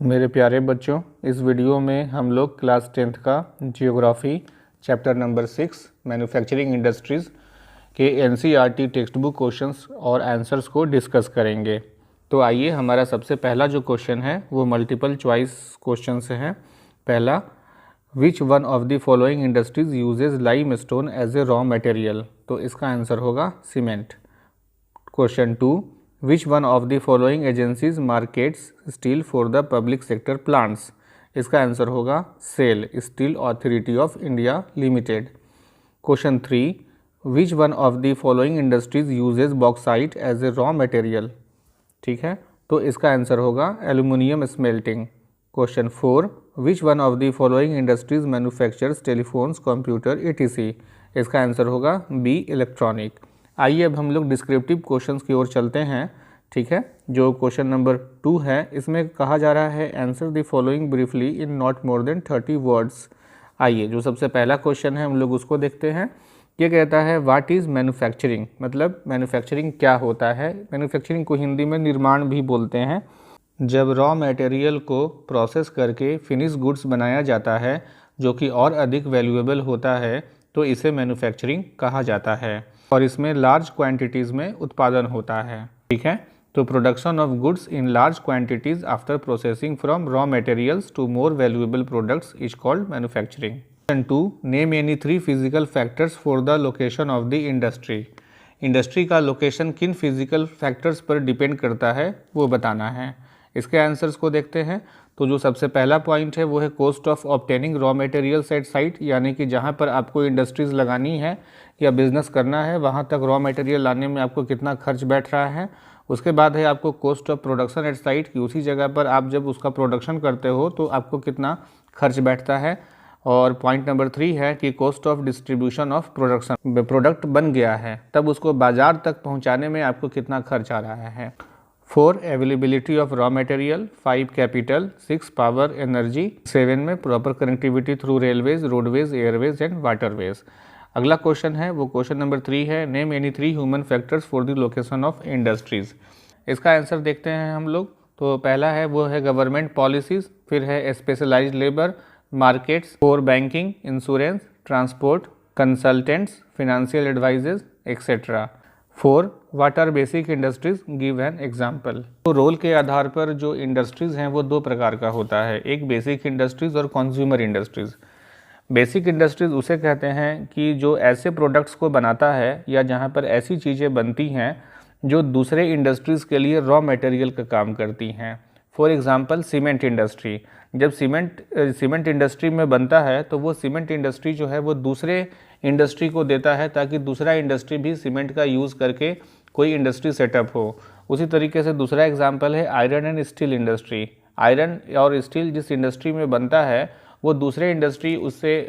मेरे प्यारे बच्चों, इस वीडियो में हम लोग क्लास 10th का geography chapter number 6 manufacturing industries के एनसीईआरटी टेक्स्ट बुक क्वेश्चंस और आंसर्स को डिस्कस करेंगे। तो आइए, हमारा सबसे पहला जो क्वेश्चन है वो मल्टीपल चॉइस क्वेश्चन से है। पहला, which one of the following industries uses limestone as a raw material, तो इसका आंसर होगा cement. Question 2, which one of the following agencies markets steel for the public sector plants, इसका answer होगा SAIL, steel authority of India limited. Question 3, which one of the following industries uses bauxite as a raw material, ठीक है, तो इसका answer होगा aluminium smelting. Question 4, which one of the following industries manufactures telephones computer etc, इसका answer होगा B electronic. आइए अब हम लोग डिस्क्रिप्टिव क्वेश्चंस की ओर चलते हैं, ठीक है। जो क्वेश्चन नंबर 2 है, इसमें कहा जा रहा है answer the following briefly in not more than 30 words. आइए, जो सबसे पहला क्वेश्चन है हम लोग उसको देखते हैं। ये कहता है व्हाट इज़ मैन्युफैक्चरिंग, मतलब मैन्युफैक्चरिंग क्या होता है। मैन्युफैक्चरिंग को हिंदी में निर्माण भी बोलते हैं। जब रॉ मटेरियल को प्रोसेस करके फिनिश गुड्स बनाया जाता है जो कि और अधिक वैल्यूएबल होता है, तो इसे मैन्युफैक्चरिंग कहा जाता है और इसमें लार्ज क्वांटिटीज़ में उत्पादन होता है, ठीक है। तो production of goods in large quantities after processing from raw materials to more valuable products is called manufacturing. Question 2, name any 3 physical factors for the location of the industry. Industry का location किन physical factors पर depend करता है वो बताना है। इसके answers को देखते हैं। तो जो सबसे पहला पॉइंट है वो है cost of obtaining raw materials at site, यानी कि जहाँ पर आपको इंडस्ट्रीज़ लगानी है या बिजनेस करना है वहाँ तक रॉ मटेरियल लाने में आपको कितना खर्च बैठ रहा है। उसके बाद है आपको cost of production at site, कि उसी जगह पर आप जब उसका प्रोडक्शन करते हो तो आपको कितना खर्च बैठता है। और पॉइंट नंबर 3 है कि cost of distribution of production, product बन गया है तब उसको बाजार तक पहुँचाने में आपको कितना खर्च आ रहा है। 4, availability of raw material. 5, capital. 6, power energy. 7 में proper connectivity through railways, roadways, Airways and waterways. अगला क्वेश्चन है वो क्वेश्चन नंबर 3 है, name any 3 human factors for the location of industries. इसका आंसर देखते हैं हम लोग। तो पहला है वो है गवर्नमेंट पॉलिसीज़, फिर है specialised labour, markets, for banking, insurance, transport, consultants, financial advices et cetera. 4, what are basic industries, give an example. तो रोल के आधार पर जो इंडस्ट्रीज़ हैं वो 2 प्रकार का होता है, एक बेसिक इंडस्ट्रीज़ और कंज्यूमर इंडस्ट्रीज़। बेसिक इंडस्ट्रीज़ उसे कहते हैं कि जो ऐसे प्रोडक्ट्स को बनाता है या जहाँ पर ऐसी चीज़ें बनती हैं जो दूसरे इंडस्ट्रीज़ के लिए रॉ मटेरियल का काम करती हैं। फॉर एग्ज़ाम्पल सीमेंट इंडस्ट्री, जब सीमेंट इंडस्ट्री में बनता है तो वो सीमेंट इंडस्ट्री जो है वो दूसरे इंडस्ट्री को देता है ताकि दूसरा इंडस्ट्री भी सीमेंट का यूज़ करके कोई इंडस्ट्री सेटअप हो। उसी तरीके से दूसरा एग्जांपल है iron and steel industry. Iron और स्टील जिस इंडस्ट्री में बनता है वो दूसरे इंडस्ट्री उससे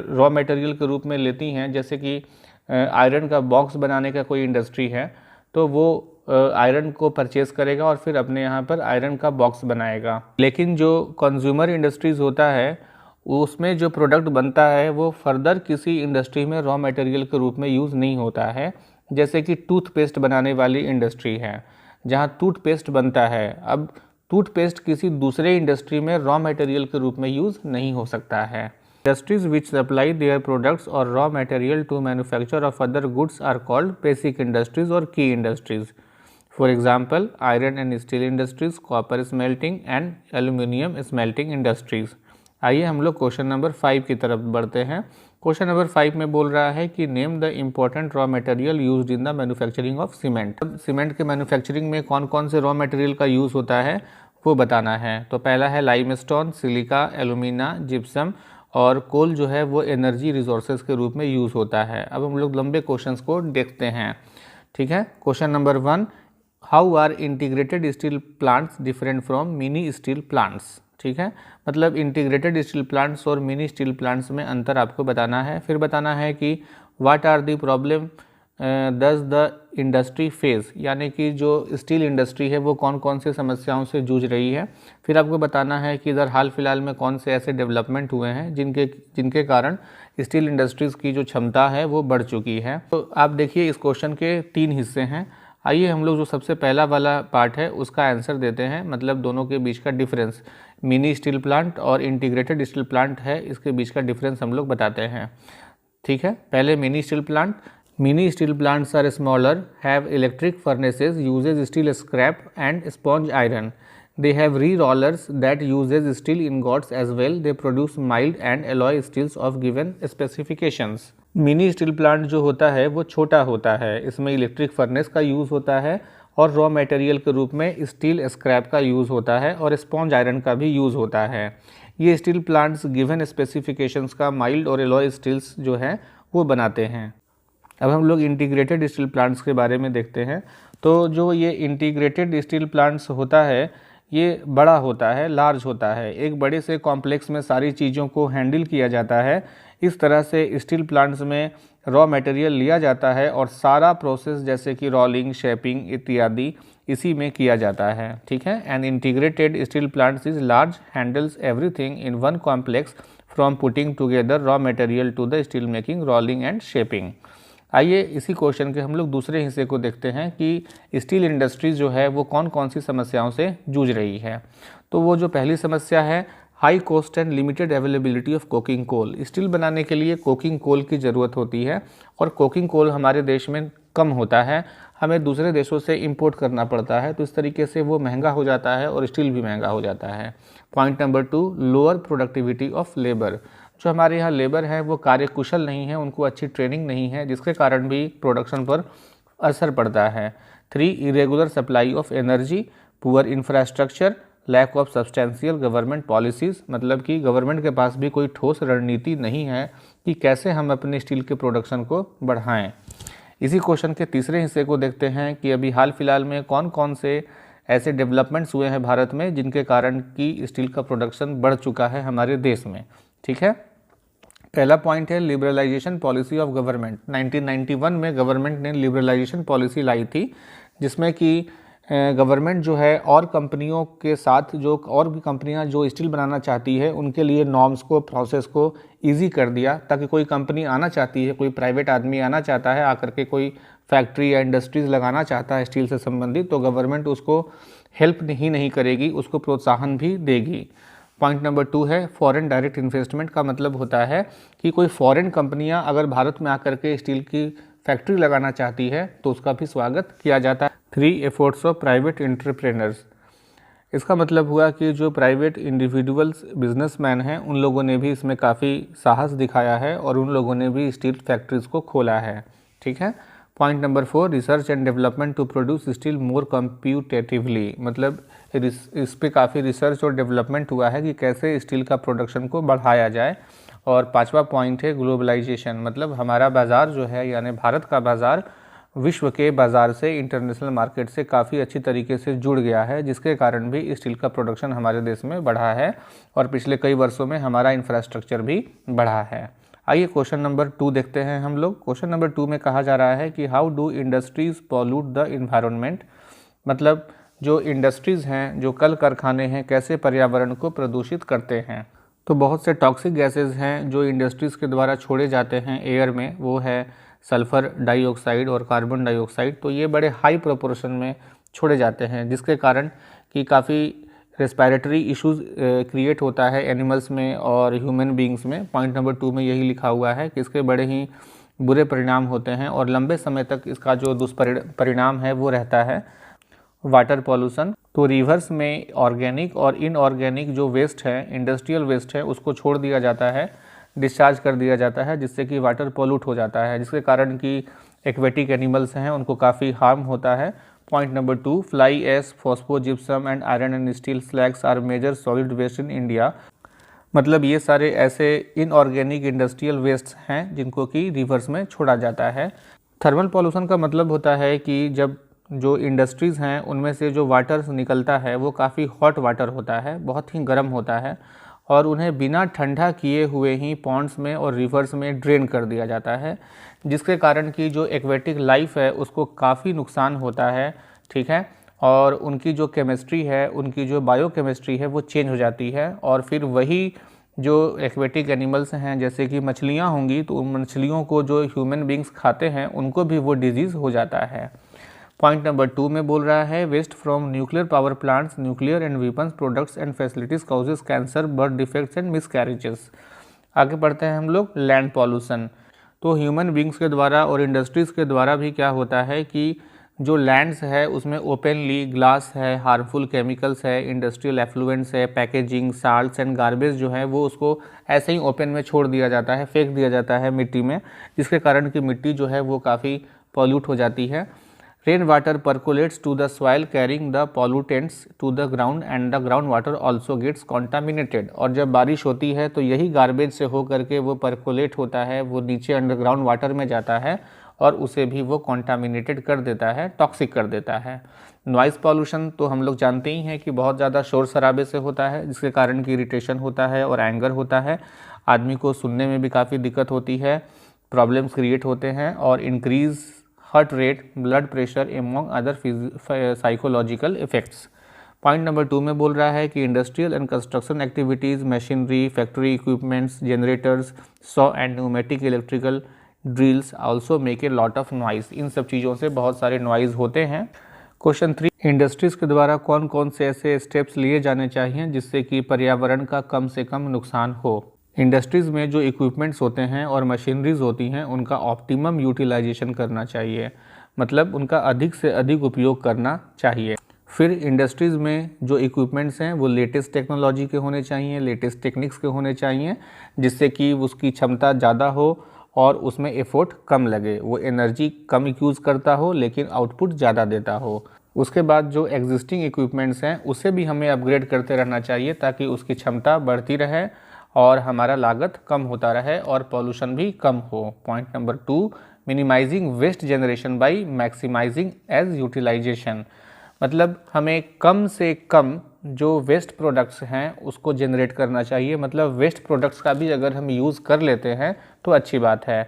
रॉ मटेरियल के रूप में लेती हैं। जैसे कि आयरन का बॉक्स बनाने का कोई इंडस्ट्री है तो वो आयरन को परचेस करेगा और फिर अपने यहाँ पर आयरन का बॉक्स बनाएगा। लेकिन जो कंज्यूमर इंडस्ट्रीज़ होता है उसमें जो प्रोडक्ट बनता है वो फर्दर किसी इंडस्ट्री में रॉ मटेरियल के रूप में यूज़ नहीं होता है। जैसे कि टूथपेस्ट बनाने वाली इंडस्ट्री है, जहाँ टूथपेस्ट बनता है, अब टूथपेस्ट किसी दूसरे इंडस्ट्री में रॉ मटेरियल के रूप में यूज़ नहीं हो सकता है। Industries which supply their products और raw material to manufacture of other goods are called basic industries और key industries. For example iron and steel industries, copper smelting and aluminium smelting industries. आइए हम लोग question number 5 की तरफ बढ़ते हैं। Question number 5 में बोल रहा है कि name the important raw material used in the manufacturing of cement. Cement के मैन्युफैक्चरिंग में कौन कौन से रॉ मटेरियल का यूज़ होता है वो बताना है। तो पहला है लाइमस्टोन, सिलिका, एल्यूमिना, जिप्सम और कोल जो है वो एनर्जी रिसोर्सेज के रूप में यूज़ होता है। अब हम लोग लंबे क्वेश्चंस को देखते हैं, ठीक है। Question number 1, how are integrated steel plants different from mini steel plants, ठीक है। मतलब इंटीग्रेटेड स्टील प्लांट्स और मिनी स्टील प्लांट्स में अंतर आपको बताना है। फिर बताना है कि what are the problem does the industry face, यानी कि जो स्टील इंडस्ट्री है वो कौन कौन से समस्याओं से जूझ रही है। फिर आपको बताना है कि इधर हाल फिलहाल में कौन से ऐसे डेवलपमेंट हुए हैं जिनके कारण स्टील इंडस्ट्रीज़ की जो क्षमता है वो बढ़ चुकी है। तो आप देखिए इस क्वेश्चन के 3 हिस्से हैं। आइए हम लोग जो सबसे पहला वाला पार्ट है उसका आंसर देते हैं, मतलब दोनों के बीच का डिफरेंस। मिनी स्टील प्लांट और इंटीग्रेटेड स्टील प्लांट है, इसके बीच का डिफरेंस हम लोग बताते हैं। ठीक है, पहले mini steel plant. Mini steel plants are smaller, have electric furnaces, uses steel scrap and sponge iron. They have re-rollers that uses steel ingots as well. They produce mild and alloy steels of given specifications. Mini steel plant जो होता है वो छोटा होता है, इसमें electric furnace का use होता है और रॉ मटेरियल के रूप में स्टील स्क्रैप का यूज़ होता है और स्पॉन्ज आयरन का भी यूज़ होता है। ये स्टील प्लांट्स गिवन स्पेसिफिकेशंस का माइल्ड और एलॉय स्टील्स जो है वो बनाते हैं। अब हम लोग इंटीग्रेटेड स्टील प्लांट्स के बारे में देखते हैं। तो जो ये इंटीग्रेटेड स्टील प्लांट्स होता है ये बड़ा होता है, लार्ज होता है, एक बड़े से कॉम्प्लेक्स में सारी चीज़ों को हैंडल किया जाता है। इस तरह से स्टील प्लांट्स में रॉ मटेरियल लिया जाता है और सारा प्रोसेस जैसे कि रोलिंग, शेपिंग इत्यादि इसी में किया जाता है। ठीक है, an integrated steel plants is large, handles everything in one complex from putting together raw material to the steel making, rolling and shaping. आइए इसी क्वेश्चन के हम लोग दूसरे हिस्से को देखते हैं कि स्टील इंडस्ट्रीज जो है वो कौन कौन सी समस्याओं से जूझ रही है। तो वो जो पहली समस्या है, high cost and limited availability of coking coal. Steel बनाने के लिए कोकिंग कोल की ज़रूरत होती है और कोकिंग कोल हमारे देश में कम होता है, हमें दूसरे देशों से इंपोर्ट करना पड़ता है, तो इस तरीके से वो महंगा हो जाता है और स्टील भी महंगा हो जाता है। Point number 2, lower productivity of labour. जो हमारे यहाँ लेबर है वो कार्यकुशल नहीं है, उनको अच्छी ट्रेनिंग नहीं है, जिसके कारण भी प्रोडक्शन पर असर पड़ता है। 3, irregular supply of energy, poor infrastructure, lack of substantial government policies. मतलब कि गवर्नमेंट के पास भी कोई ठोस रणनीति नहीं है कि कैसे हम अपने स्टील के प्रोडक्शन को बढ़ाएं। इसी क्वेश्चन के तीसरे हिस्से को देखते हैं कि अभी हाल फिलहाल में कौन कौन से ऐसे डेवलपमेंट्स हुए हैं भारत में जिनके कारण कि स्टील का प्रोडक्शन बढ़ चुका है हमारे देश में। ठीक है, पहला पॉइंट है लिबरलाइजेशन पॉलिसी ऑफ गवर्नमेंट। 1991 में गवर्नमेंट ने लिबरलाइजेशन पॉलिसी लाई थी, जिसमें कि गवर्नमेंट जो है और कंपनियों के साथ जो और भी कंपनियां जो स्टील बनाना चाहती है उनके लिए नॉर्म्स को, प्रोसेस को इजी कर दिया, ताकि कोई कंपनी आना चाहती है, कोई प्राइवेट आदमी आना चाहता है, आकर के कोई फैक्ट्री या इंडस्ट्रीज़ लगाना चाहता है स्टील से संबंधित, तो गवर्नमेंट उसको हेल्प ही नहीं करेगी, उसको प्रोत्साहन भी देगी। पॉइंट नंबर 2 है फॉरेन डायरेक्ट इन्वेस्टमेंट। का मतलब होता है कि कोई फॉरेन कंपनियां अगर भारत में आकर के स्टील की फैक्ट्री लगाना चाहती है तो उसका भी स्वागत किया जाता है। 3, एफर्ट्स ऑफ प्राइवेट एंटरप्रेन्योर्स। इसका मतलब हुआ कि जो प्राइवेट इंडिविजुअल्स बिजनेसमैन हैं उन लोगों ने भी इसमें काफ़ी साहस दिखाया है और उन लोगों ने भी स्टील फैक्ट्रीज़ को खोला है। ठीक है, point number 4, research and development to produce steel more competitively. मतलब इस पे काफ़ी रिसर्च और डेवलपमेंट हुआ है कि कैसे स्टील का प्रोडक्शन को बढ़ाया जाए। और 5वां पॉइंट है ग्लोबलाइजेशन। मतलब हमारा बाज़ार जो है यानी भारत का बाज़ार विश्व के बाज़ार से, इंटरनेशनल मार्केट से काफ़ी अच्छी तरीके से जुड़ गया है, जिसके कारण भी स्टील का प्रोडक्शन हमारे देश में बढ़ा है और पिछले कई वर्षों में हमारा इंफ्रास्ट्रक्चर भी बढ़ा है। आइए क्वेश्चन नंबर 2 देखते हैं हम लोग। क्वेश्चन नंबर 2 में कहा जा रहा है कि how do industries pollute the environment. मतलब जो इंडस्ट्रीज़ हैं, जो कल कारखाने हैं, कैसे पर्यावरण को प्रदूषित करते हैं। तो बहुत से टॉक्सिक गैसेज हैं जो इंडस्ट्रीज़ के द्वारा छोड़े जाते हैं एयर में, वो है सल्फ़र डाइऑक्साइड और कार्बन डाइऑक्साइड। तो ये बड़े हाई प्रोपोर्शन में छोड़े जाते हैं, जिसके कारण कि काफ़ी रेस्पिरेटरी इश्यूज़ क्रिएट होता है एनिमल्स में और ह्यूमन बींग्स में। पॉइंट नंबर 2 में यही लिखा हुआ है कि इसके बड़े ही बुरे परिणाम होते हैं और लंबे समय तक इसका जो दुष्परिणाम है वो रहता है वाटर पॉल्यूशन। तो रिवर्स में ऑर्गेनिक और इनऑर्गेनिक जो वेस्ट है, इंडस्ट्रियल वेस्ट है, उसको छोड़ दिया जाता है, डिस्चार्ज कर दिया जाता है, जिससे कि वाटर पॉल्यूट हो जाता है, जिसके कारण कि एक्वेटिक एनिमल्स हैं उनको काफ़ी हार्म होता है। Point number 2, fly ash, phosphogypsum and iron and steel slags are major solid waste in India. मतलब ये सारे ऐसे इनऑर्गेनिक इंडस्ट्रियल वेस्ट हैं जिनको कि रिवर्स में छोड़ा जाता है। थर्मल पॉल्यूशन का मतलब होता है कि जब जो इंडस्ट्रीज़ हैं उनमें से जो वाटर निकलता है वो काफ़ी हॉट वाटर होता है, बहुत ही गर्म होता है और उन्हें बिना ठंडा किए हुए ही पॉन्ड्स में और रिवर्स में ड्रेन कर दिया जाता है, जिसके कारण कि जो एक्वेटिक लाइफ है उसको काफ़ी नुकसान होता है। ठीक है, और उनकी जो केमिस्ट्री है, उनकी जो बायोकेमिस्ट्री है वो चेंज हो जाती है और फिर वही जो एक्वेटिक एनिमल्स हैं जैसे कि मछलियाँ होंगी तो उन मछलियों को जो ह्यूमन बींग्स खाते हैं उनको भी वो डिजीज़ हो जाता है। पॉइंट नंबर 2 में बोल रहा है waste from nuclear power plants, nuclear and weapons products and facilities causes cancer, birth defects and miscarriages. आगे बढ़ते हैं हम लोग लैंड पॉल्यूशन। तो ह्यूमन बींग्स के द्वारा और इंडस्ट्रीज़ के द्वारा भी क्या होता है कि जो लैंड्स है उसमें ओपनली ग्लास है, हार्मफुल केमिकल्स है, इंडस्ट्रियल एफ्लुएंट्स है, पैकेजिंग, साल्ट्स एंड गार्बेज जो है वो उसको ऐसे ही ओपन में छोड़ दिया जाता है, फेंक दिया जाता है मिट्टी में, जिसके कारण कि मिट्टी जो है वो काफ़ी पॉल्यूट हो जाती है। Rain water percolates to the soil carrying the pollutants to the ground and the ground water also gets contaminated. और जब बारिश होती है तो यही गार्बेज से हो करके वो परकोलेट होता है, वो नीचे अंडरग्राउंड वाटर में जाता है और उसे भी वो कॉन्टामिनेटेड कर देता है, टॉक्सिक कर देता है। नॉइज़ पॉल्यूशन तो हम लोग जानते ही हैं कि बहुत ज़्यादा शोर शराबे से होता है, जिसके कारण कि इरिटेशन होता है और एंगर होता है, आदमी को सुनने में भी काफ़ी दिक्कत होती है, प्रॉब्लम्स क्रिएट होते हैं और increase heart rate, blood pressure among other psychological effects. Point number 2 में बोल रहा है कि industrial and construction activities, machinery, factory equipments, generators, saw and pneumatic electrical drills also make a lot of noise. इन सब चीज़ों से बहुत सारे नॉइज़ होते हैं। क्वेश्चन 3, इंडस्ट्रीज़ के द्वारा कौन कौन से ऐसे स्टेप्स लिए जाने चाहिए जिससे कि पर्यावरण का कम से कम नुकसान हो। इंडस्ट्रीज़ में जो इक्विपमेंट्स होते हैं और मशीनरीज होती हैं उनका ऑप्टिमम यूटिलाइजेशन करना चाहिए, मतलब उनका अधिक से अधिक उपयोग करना चाहिए। फिर इंडस्ट्रीज़ में जो इक्विपमेंट्स हैं वो लेटेस्ट टेक्नोलॉजी के होने चाहिए, लेटेस्ट टेक्निक्स के होने चाहिए, जिससे कि उसकी क्षमता ज़्यादा हो और उसमें एफर्ट कम लगे, वो एनर्जी कम यूज़ करता हो लेकिन आउटपुट ज़्यादा देता हो। उसके बाद जो एग्जिस्टिंग इक्विपमेंट्स हैं उसे भी हमें अपग्रेड करते रहना चाहिए ताकि उसकी क्षमता बढ़ती रहे और हमारा लागत कम होता रहे और पॉल्यूशन भी कम हो। Point number 2, minimising waste generation by maximising ash utilisation, मतलब हमें कम से कम जो वेस्ट प्रोडक्ट्स हैं उसको जनरेट करना चाहिए, मतलब वेस्ट प्रोडक्ट्स का भी अगर हम यूज़ कर लेते हैं तो अच्छी बात है।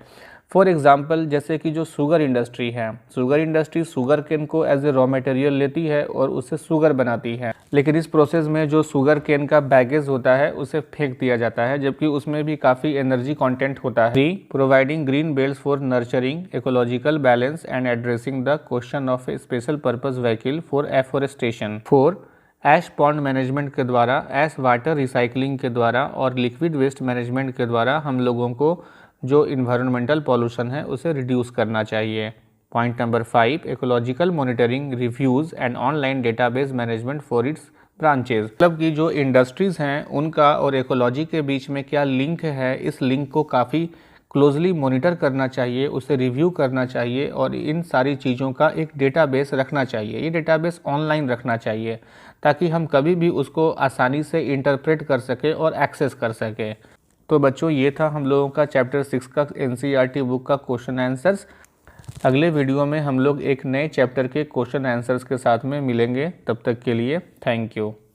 फॉर एग्ज़ाम्पल जैसे कि जो शुगर इंडस्ट्री है, शुगर इंडस्ट्री शुगर केन को एज ए रॉ मटेरियल लेती है और उससे शुगर बनाती है, लेकिन इस प्रोसेस में जो शुगर केन का बैगेज होता है उसे फेंक दिया जाता है, जबकि उसमें भी काफ़ी एनर्जी कंटेंट होता है। 3, providing green belts for nurturing ecological balance and addressing the question of a special purpose vehicle for afforestation. 4, ash pond management के द्वारा, ऐश वाटर रिसाइकलिंग के द्वारा और लिक्विड वेस्ट मैनेजमेंट के द्वारा हम लोगों को जो इन्वायरमेंटल पॉल्यूशन है उसे रिड्यूस करना चाहिए। Point number 5, ecological monitoring, reviews and online database management for its branches, मतलब कि जो इंडस्ट्रीज़ हैं उनका और इकोलॉजी के बीच में क्या लिंक है, इस लिंक को काफ़ी क्लोजली मॉनिटर करना चाहिए, उसे रिव्यू करना चाहिए और इन सारी चीज़ों का एक डेटाबेस रखना चाहिए। ये डेटाबेस ऑनलाइन रखना चाहिए ताकि हम कभी भी उसको आसानी से इंटरप्रेट कर सकें और एक्सेस कर सकें। तो बच्चों ये था हम लोगों का चैप्टर 6 का NCERT बुक का क्वेश्चन आंसर्स। अगले वीडियो में हम लोग एक नए चैप्टर के क्वेश्चन आंसर्स के साथ में मिलेंगे, तब तक के लिए थैंक यू।